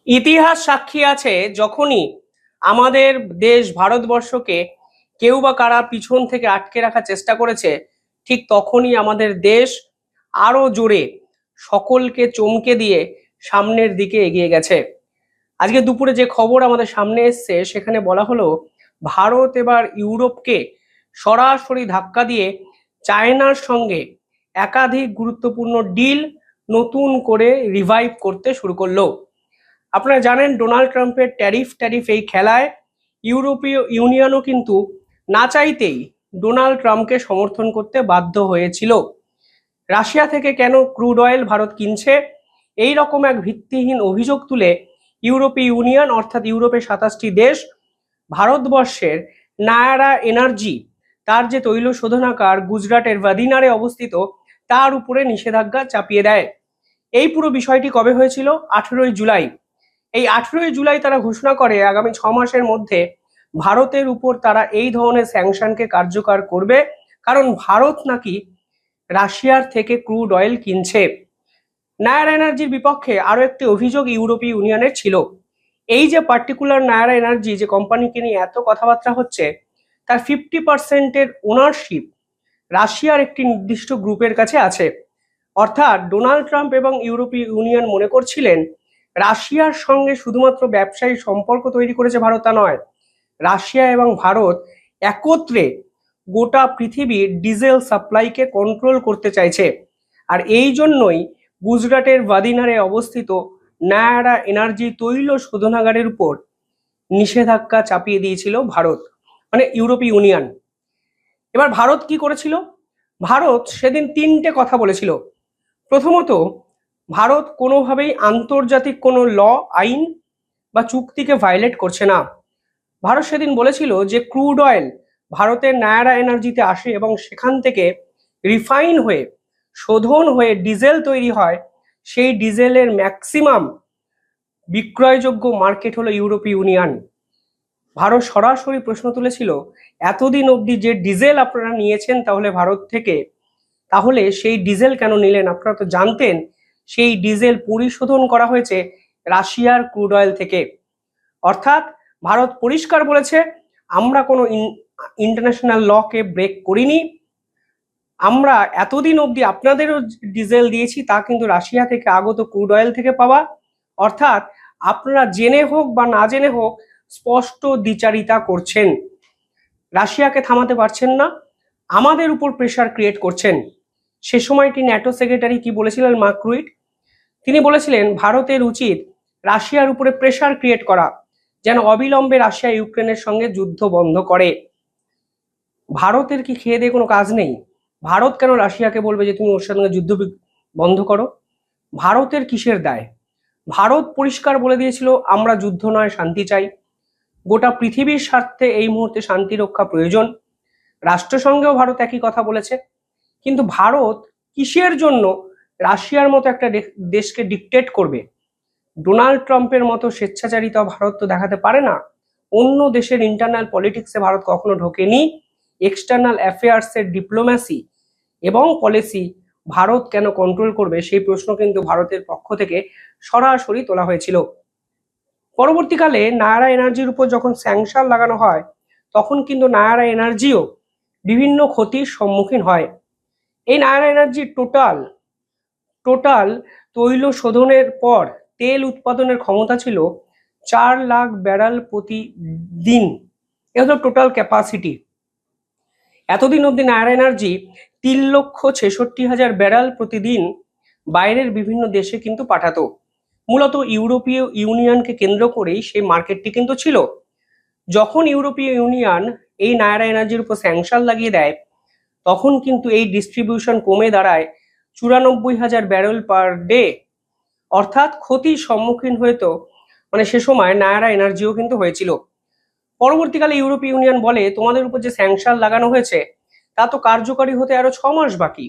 ইতিহাস সাক্ষী আছে, যখনই আমাদের দেশ ভারতবর্ষকে কেউ বা কারা পিছন থেকে আটকে রাখার চেষ্টা করেছে, ঠিক তখনই আমাদের দেশ আরো জোরে সকলকে চমকে দিয়ে সামনের দিকে এগিয়ে গেছে। আজকে দুপুরে যে খবর আমাদের সামনে এসছে সেখানে বলা হলো ভারত এবার ইউরোপকে সরাসরি ধাক্কা দিয়ে চায়নার সঙ্গে একাধিক গুরুত্বপূর্ণ ডিল নতুন করে রিভাইভ করতে শুরু করলো। আপনারা জানেন ডোনাল্ড ট্রাম্পের ট্যারিফ এই খেলায় ইউরোপীয় ইউনিয়নও কিন্তু না চাইতেই ডোনাল্ড ট্রাম্পকে সমর্থন করতে বাধ্য হয়েছিল। রাশিয়া থেকে কেন ক্রুড অয়েল ভারত কিনছে, এই রকম এক ভিত্তিহীন অভিযোগ তুলে ইউরোপীয় ইউনিয়ন অর্থাৎ ইউরোপের 27টি দেশ ভারতবর্ষের নায়ারা এনার্জি, তার যে তৈল শোধনাগার গুজরাটের ভাদিনারে অবস্থিত, তার উপরে নিষেধাজ্ঞা চাপিয়ে দেয়। এই পুরো বিষয়টি কবে হয়েছিল? 18ই জুলাই। এই 18ই জুলাই তারা ঘোষণা করে আগামী 6 মাসের মধ্যে ভারতের উপর তারা এই ধরনের স্যাংশনকে কার্যকর করবে, কারণ ভারত নাকি রাশিয়ার থেকে ক্রুড অয়েল কিনছে। নায়ারা এনার্জির বিপক্ষে আরো একটি অভিযোগ ইউরোপীয় ইউনিয়নের ছিল। এই যে পার্টিকুলার নায়ারা এনার্জি যে কোম্পানিকে নিয়ে এত কথাবার্তা হচ্ছে, তার 50%-এর ওনারশিপ রাশিয়ার একটি নির্দিষ্ট গ্রুপের কাছে আছে। অর্থাৎ ডোনাল্ড ট্রাম্প এবং ইউরোপীয় ইউনিয়ন মনে করছিলেন রাশিয়ার সঙ্গে শুধুমাত্র ব্যবসায়ী সম্পর্ক তৈরি করেছে ভারত, তা নয়, রাশিয়া এবং ভারত একত্রে গোটা পৃথিবীর ডিজেল সাপ্লাইকে কন্ট্রোল করতে চাইছে। আর এই জন্যই গুজরাটের ভাদিনারে অবস্থিত নায়ারা এনার্জি তৈল শোধনাগারের উপর নিষেধাজ্ঞা চাপিয়ে দিয়েছিল ভারত, মানে ইউরোপীয় ইউনিয়ন। এবার ভারত কি করেছিল? ভারত সেদিন 3টে কথা বলেছিল। প্রথমত, ভারত কোনোভাবেই আন্তর্জাতিক কোনো আইন বা চুক্তিকে ভায়োলেট করছে না। ভারত সেদিন বলেছিল যে ক্রুড অয়েল ভারতের নায়ারা এনার্জিতে আসে এবং সেখান থেকে রিফাইন হয়ে শোধন হয়ে ডিজেল তৈরি হয়। সেই ডিজেলের ম্যাক্সিমাম বিক্রয়যোগ্য মার্কেট হলো ইউরোপীয় ইউনিয়ন। ভারত সরাসরি প্রশ্ন তুলেছিল, এতদিন অবধি যে ডিজেল আপনারা নিয়েছেন তাহলে ভারত থেকে, তাহলে সেই ডিজেল কেন নিলেন? আপনারা তো জানতেন সেই ডিজেল পরিশোধন করা হয়েছে রাশিয়ার ক্রুড অয়েল থেকে। অর্থাৎ ভারত পরিষ্কার বলেছে, আমরা কোনো ইন্টারন্যাশনাল লকে ব্রেক করিনি, আমরা এতদিন অবধি আপনাদেরও ডিজেল দিয়েছি তা কিন্তু রাশিয়া থেকে আগত ক্রুড অয়েল থেকে পাওয়া। অর্থাৎ আপনারা জেনে হোক বা না জেনে হোক স্পষ্ট দ্বিচারিতা করছেন, রাশিয়াকে থামাতে পারছেন না, আমাদের উপর প্রেশার ক্রিয়েট করছেন। সে সময়টি ন্যাটো সেক্রেটারি কি বলেছিলেন? মার্ক রুইট, তিনি বলেছিলেন ভারতের উচিত রাশিয়ার উপরে প্রেশার ক্রিয়েট করা, যেন অবিলম্বে রাশিয়া ইউক্রেনের সঙ্গে যুদ্ধ বন্ধ করে। ভারতের কি খেয়ে দিয়ে কোনো কাজ নেই? ভারত কেন রাশিয়াকে বলবে যে তুমি ওর সঙ্গে যুদ্ধ বন্ধ করো? ভারতের কিসের দায়? ভারত পরিষ্কার বলে দিয়েছিল আমরা যুদ্ধ নয় শান্তি চাই, গোটা পৃথিবীর স্বার্থে এই মুহূর্তে শান্তি রক্ষা প্রয়োজন। রাষ্ট্রসংঘেও ভারত একই কথা বলেছে। কিন্তু ভারত কিসের জন্য রাশিয়ার মতো একটা দেশকে ডিকটেট করবে? ডোনাল্ড ট্রাম্পের মতো স্বেচ্ছাচারিতা ভারত তো দেখাতে পারে না। অন্য দেশের ইন্টারনাল পলিটিক্সে ভারত কখনো ঢোকেনি। এক্সটার্নাল অ্যাফেয়ার্সের ডিপ্লোম্যাসি এবং পলিসি ভারত কেন কন্ট্রোল করবে, সেই প্রশ্ন কিন্তু ভারতের পক্ষ থেকে সরাসরি তোলা হয়েছিল। পরবর্তীকালে নায়ারা এনার্জির উপর যখন স্যাংশন লাগানো হয়, তখন কিন্তু নায়ারা এনার্জিও বিভিন্ন ক্ষতির সম্মুখীন হয়। এই নায়ারা এনার্জির টোটাল তৈল শোধনের পর তেল উৎপাদনের ক্ষমতা ছিল 4 লাখ ব্যারেল প্রতিদিন। এ হলো টোটাল ক্যাপাসিটি। এতদিন অবধি নায়ারা এনার্জি 3,66,000 ব্যারেল প্রতিদিন বাইরের বিভিন্ন দেশে কিন্তু পাঠাতো। মূলত ইউরোপীয় ইউনিয়নকে কেন্দ্র করেই সেই মার্কেটটি কিন্তু ছিল। যখন ইউরোপীয় ইউনিয়ন এই নায়ারা এনার্জির উপর স্যাংশন লাগিয়ে দেয়, তখন কিন্তু এই ডিস্ট্রিবিউশন কমে দাঁড়ায় 94,000 ব্যারেল পার ডে। অর্থাৎ ক্ষতির সম্মুখীন হয়তো, মানে সে সময় নায়ারা এনার্জিও কিন্তু হয়েছিল। পরবর্তীকালে ইউরোপীয় ইউনিয়ন বলে তোমাদের উপর যে স্যাংশন লাগানো হয়েছে তা তো কার্যকরী হতে আরো 6 মাস বাকি,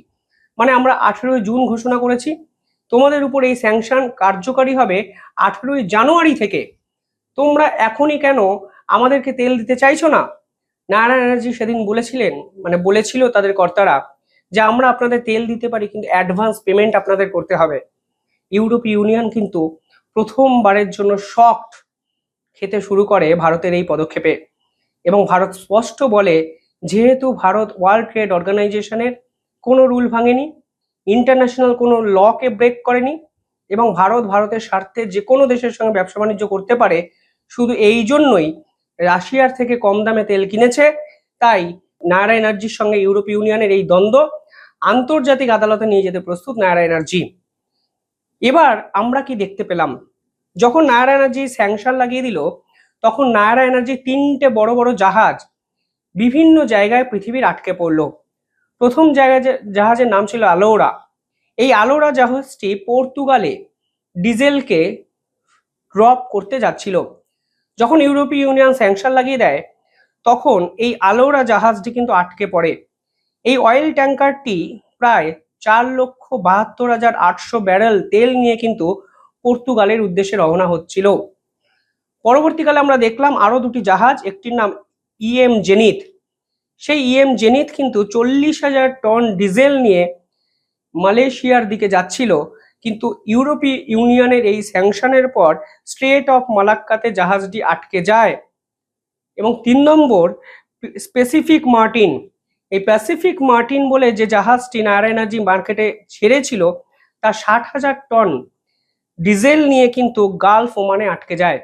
মানে আমরা 18ই জুন ঘোষণা করেছি, তোমাদের উপর এই স্যাংশন কার্যকরী হবে 18ই জানুয়ারি থেকে, তোমরা এখনই কেন আমাদেরকে তেল দিতে চাইছো না? নায়ারা এনার্জি সেদিন বলেছিল তাদের কর্তারা যে আমরা আপনাদের তেল দিতে পারি, কিন্তু অ্যাডভান্স পেমেন্ট আপনাদের করতে হবে। ইউরোপীয় ইউনিয়ন কিন্তু প্রথমবারের জন্য শকড খেতে শুরু করে ভারতের এই পদক্ষেপে। এবং ভারত স্পষ্ট বলে, যেহেতু ভারত ওয়ার্ল্ড ট্রেড অর্গানাইজেশনের কোনো রুল ভাঙেনি, ইন্টারন্যাশনাল কোনো লকে ব্রেক করেনি, এবং ভারতের স্বার্থে যে কোনো দেশের সঙ্গে ব্যবসা বাণিজ্য করতে পারে, শুধু এই জন্যই রাশিয়ার থেকে কম দামে তেল কিনেছে। তাই নায়রা এনার্জির সঙ্গে ইউরোপীয় ইউনিয়নের এই দ্বন্দ্ব আন্তর্জাতিক আদালতে নিয়ে যেতে প্রস্তুত নায়রা এনার্জি। এবার আমরা কি দেখতে পেলাম, যখন নায়রা এনার্জি স্যাংশন লাগিয়ে দিল, তখন নায়রা এনার্জি 3টে বড় বড় জাহাজ বিভিন্ন জায়গায় পৃথিবীর আটকে পড়লো। প্রথম জাহাজের নাম ছিল আলোরা। এই আলোরা জাহাজটি পর্তুগালে ডিজেলকে ড্রপ করতে যাচ্ছিল। যখন ইউরোপীয় ইউনিয়ন স্যাংশন লাগিয়ে দেয়, তখন এই আলোরা জাহাজটি কিন্তু আটকে পড়ে। এই অয়েল ট্যাঙ্কারটি প্রায় 4,72,800 ব্যারেল তেল নিয়ে কিন্তু পর্তুগালের উদ্দেশ্যে রওনা হচ্ছিল। পরবর্তীকালে আমরা দেখলাম আরো দুটি জাহাজ, একটির নাম ইএম জেনিথ। সেই ইএম জেনিথ কিন্তু 40,000 টন ডিজেল নিয়ে মালয়েশিয়ার দিকে যাচ্ছিল, কিন্তু ইউরোপীয় ইউনিয়নের এই স্যাংশনের পর স্ট্রেট অফ মালাক্কাতে জাহাজটি আটকে যায়। এবং 3 নম্বর প্যাসিফিক মার্টিন। এই প্যাসিফিক মার্টিন বলে যে জাহাজটি নায়রা এনার্জি মার্কেটে ছেড়েছিল, তা 60,000 টন ডিজেল নিয়ে কিন্তু গালফ ওমানে আটকে যায়।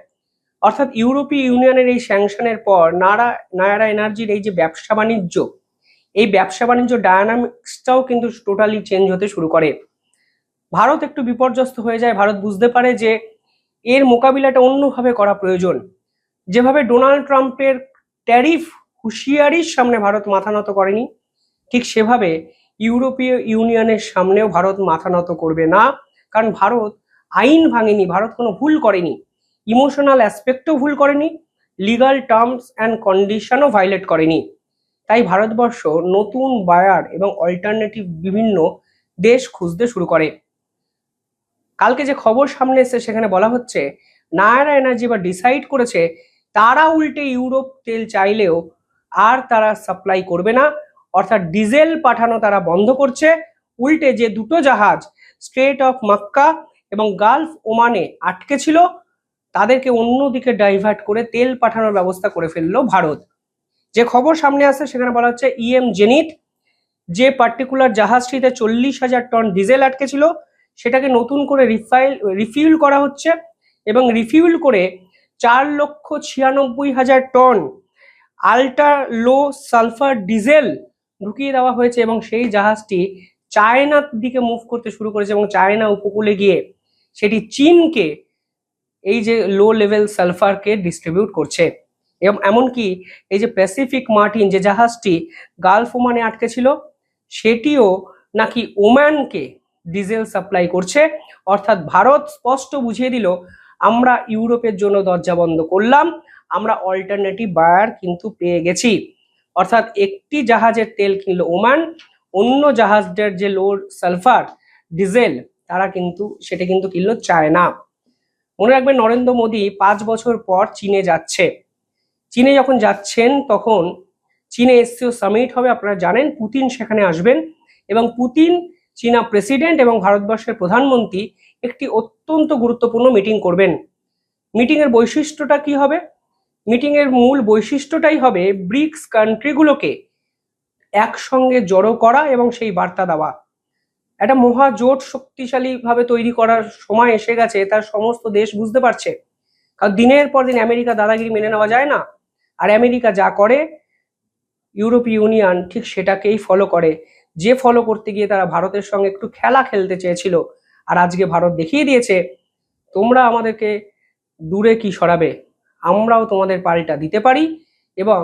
অর্থাৎ ইউরোপীয় ইউনিয়নের এই স্যাংশনের পর নায়রা এনার্জির এই যে ব্যবসা বাণিজ্য, এই ব্যবসা বাণিজ্য ডায়নামিক্সটাও কিন্তু টোটালি চেঞ্জ হতে শুরু করে। ভারত একটু বিপর্যস্ত হয়ে যায়। ভারত বুঝতে পারে যে এর মোকাবিলাটা অন্যভাবে করা প্রয়োজন। যেভাবে ডোনাল্ড ট্রাম্পের ট্যারিফ হুঁশিয়ারির সামনে ভারত মাথা নত করেনি, ঠিক সেভাবে ইউরোপীয় ইউনিয়নের সামনেও ভারত মাথা নত করবে না। কারণ ভারত আইন ভাঙেনি, ভারত কোনো ভুল করেনি, ইমোশনাল অ্যাসপেক্টও ভুল করেনি, লিগাল টার্মস অ্যান্ড কন্ডিশনও ভায়োলেট করেনি। তাই ভারতবর্ষ নতুন বায়ার এবং অল্টারনেটিভ বিভিন্ন দেশ খুঁজতে শুরু করে। কালকে যে খবর সামনে এসেছে সেখানে বলা হচ্ছে নায়রা এনার্জি বা ডিসাইড করেছে তারা উল্টে ইউরোপ তেল চাইলেও আর তারা সাপ্লাই করবে না, অর্থাৎ ডিজেল পাঠানো তারা বন্ধ করছে। উল্টে যে দুটো জাহাজ স্ট্রেট অফ মাক্কা এবং গালফ ওমানে আটকে ছিল, তাদেরকে অন্যদিকে ডাইভার্ট করে তেল পাঠানোর ব্যবস্থা করে ফেললো ভারত। যে খবর সামনে আসছে সেখানে বলা হচ্ছে ইএম জেনিথ, যে পার্টিকুলার জাহাজটিতে 40,000 টন ডিজেল আটকে ছিল, সেটাকে নতুন করে রিফিউল করা হচ্ছে এবং রিফিউল করে 4,96,000 ton ultra low sulphur diesel ঢুকিয়ে দেওয়া হয়েছে এবং সেই জাহাজটি চায়নার দিকে মুভ করতে শুরু করেছে এবং চায়না উপকূলে গিয়ে সেটি চীনকে এই যে লো লেভেল সালফারকে ডিস্ট্রিবিউট করছে। এবং এমনকি এই যে প্যাসিফিক মার্টিন যে জাহাজটি গালফ ওমানে আটকে ছিল, সেটিও নাকি ওমানকে ডিজেল সাপ্লাই করছে। অর্থাৎ ভারত স্পষ্ট বুঝিয়ে দিল, আমরা ইউরোপের জন্য দরজা বন্ধ করলাম, আমরা অল্টারনেটিভ বায়ার কিন্তু পেয়ে গেছি। অর্থাৎ একটি জাহাজের তেল কিনলো ওমান, অন্য জাহাজদের যে লো সালফার ডিজেল সেটা কিন্তু কিনলো চায়না। মনে রাখবেন, নরেন্দ্র মোদী 5 বছর পর চীনে যাচ্ছে। চীনে যখন যাচ্ছেন তখন চীনে এসসিও সামিট হবে, আপনারা জানেন। পুতিন সেখানে আসবেন এবং পুতিন, চীনা প্রেসিডেন্ট এবং ভারতবর্ষের প্রধানমন্ত্রী একটি অত্যন্ত গুরুত্বপূর্ণ মিটিং করবেন। মিটিং এর বৈশিষ্ট্যটা কি হবে? মিটিং এর মূল বৈশিষ্ট্যটাই হবে ব্রিক্স কান্ট্রিগুলোকে একসঙ্গে জড়ো করা এবং সেই বার্তা দেওয়া। একটা মহাজোট শক্তিশালী ভাবে তৈরি করার সময় এসে গেছে, তার সমস্ত দেশ বুঝতে পারছে। কারণ দিনের পর দিন আমেরিকা দাদাগিরি মেনে নেওয়া যায় না, আর আমেরিকা যা করে ইউরোপীয় ইউনিয়ন ঠিক সেটাকেই ফলো করে, যে ফলো করতে গিয়ে তারা ভারতের সঙ্গে একটু খেলা খেলতে চেয়েছিল। আর আজকে ভারত দেখিয়ে দিয়েছে, তোমরা আমাদেরকে দূরে কি সরাবে, আমরাও তোমাদের পাল্টা দিতে পারি এবং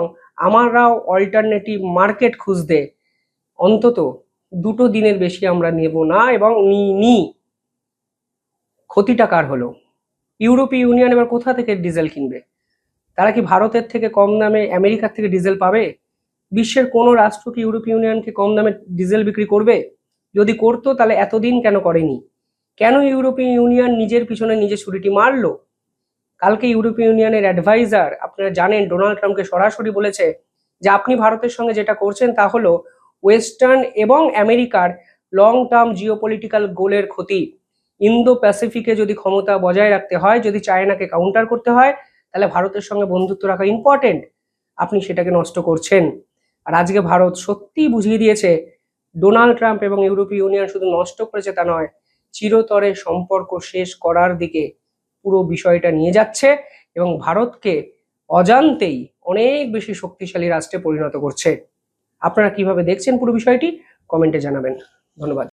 আমরাও অল্টারনেটিভ মার্কেট খুঁজতে অন্তত 2 দিনের বেশি আমরা নেব না এবং নি। ক্ষতিটা কার হলো? ইউরোপীয় ইউনিয়ন এবার কোথা থেকে ডিজেল কিনবে? তারা কি ভারতের থেকে কম দামে আমেরিকার থেকে ডিজেল পাবে? বিশ্বের কোনো রাষ্ট্র কি ইউরোপীয় ইউনিয়নকে কম দামে ডিজেল বিক্রি করবে? যদি করতো তাহলে এতদিন কেন করেনি? কেন ইউরোপীয় ইউনিয়ন নিজের পিছনে নিজে ছুরিটি মারলো? কালকে ইউরোপীয় ইউনিয়নের অ্যাডভাইজার, আপনারা জানেন, ডোনাল্ড ট্রাম্পকে সরাসরি বলেছে যে আপনি ভারতের সঙ্গে যেটা করছেন তা হলো ওয়েস্টার্ন এবং আমেরিকার লং টার্ম জিওপলিটিক্যাল গোলের ক্ষতি। ইন্দো প্যাসিফিকে যদি ক্ষমতা বজায় রাখতে হয়, যদি চায়নাকে কাউন্টার করতে হয়, তাহলে ভারতের সঙ্গে বন্ধুত্ব রাখা ইম্পর্টেন্ট। আপনি সেটাকে নষ্ট করছেন। আর আজকে ভারত সত্যিই বুঝিয়ে দিয়েছে, ডোনাল্ড ট্রাম্প এবং ইউরোপীয় ইউনিয়ন শুধু নষ্ট করেছে তা নয়, চিরতরে সম্পর্ক শেষ করার দিকে পুরো বিষয়টা নিয়ে যাচ্ছে এবং ভারতকে অজান্তেই অনেক বেশি শক্তিশালী রাষ্ট্রে পরিণত করছে। আপনারা কিভাবে দেখছেন পুরো বিষয়টি কমেন্টে জানাবেন। ধন্যবাদ।